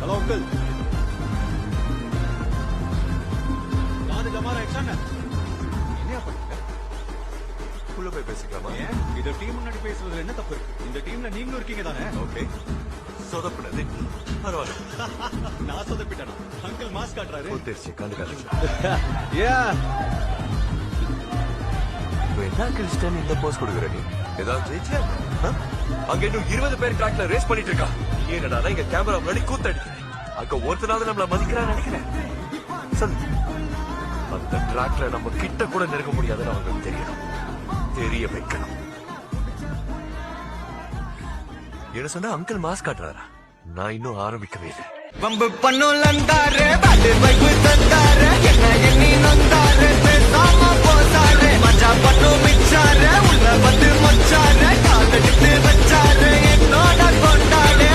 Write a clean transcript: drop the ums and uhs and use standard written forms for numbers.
Hello uncle. காது ஜமாரா எக்ஸான என்ன பண்ணுங்க? உள்ள போய் பேசிக்கலாமா? இந்த டீம் முன்னாடி பேசுறதுல என்ன தப்பு இருக்கு? இந்த டீம்ல நீங்களும் இருக்கீங்க தானே? ஓகே. சொதப்பினது பரவாயில்ல. நான் சொதப்பிட்டேனா? அங்கிள் மாஸ்க் காட்டுறாரு. தெரிச்சு கண்டுக்காது. ஏ என்ன கிறிஸ்டன் இந்த போஸ் கொடுக்குற நீ? ஏதாவது ஜெயிச்சியா? அங்க இன்னும் 20 பேர் ட்ராக்ல ரேஸ் பண்ணிட்டு இருக்கா. என்னடா இங்க கேமரா முன்னாடி கூத்தடிக்கிறேன். அங்க ஒருத்தனாவது நம்மள மதிக்கிறான்னு நினைக்கிறேன். அந்த ட்ராக்ல நம்ம கிட்ட கூட நெருங்க முடியாதுன்னு அவங்களுக்கு தெரியணும். தெரிய வைக்கணும். என்ன சொன்னா அங்கிள் மாஸ்க் காட்டுறாரா? நான் இன்னும் ஆரம்பிக்கவே இல்லை. வம்பு பண்ணுலந்தாரு பாட்டு வைப்பு தந்தாரு என்ன எண்ணி நந்தாரு பேசாம போசாரு மஜா பண்ணு மிச்சாரு உள்ள வந்து மச்சாரு காலடித்து வச்சாரு என்னோட கொண்டாடு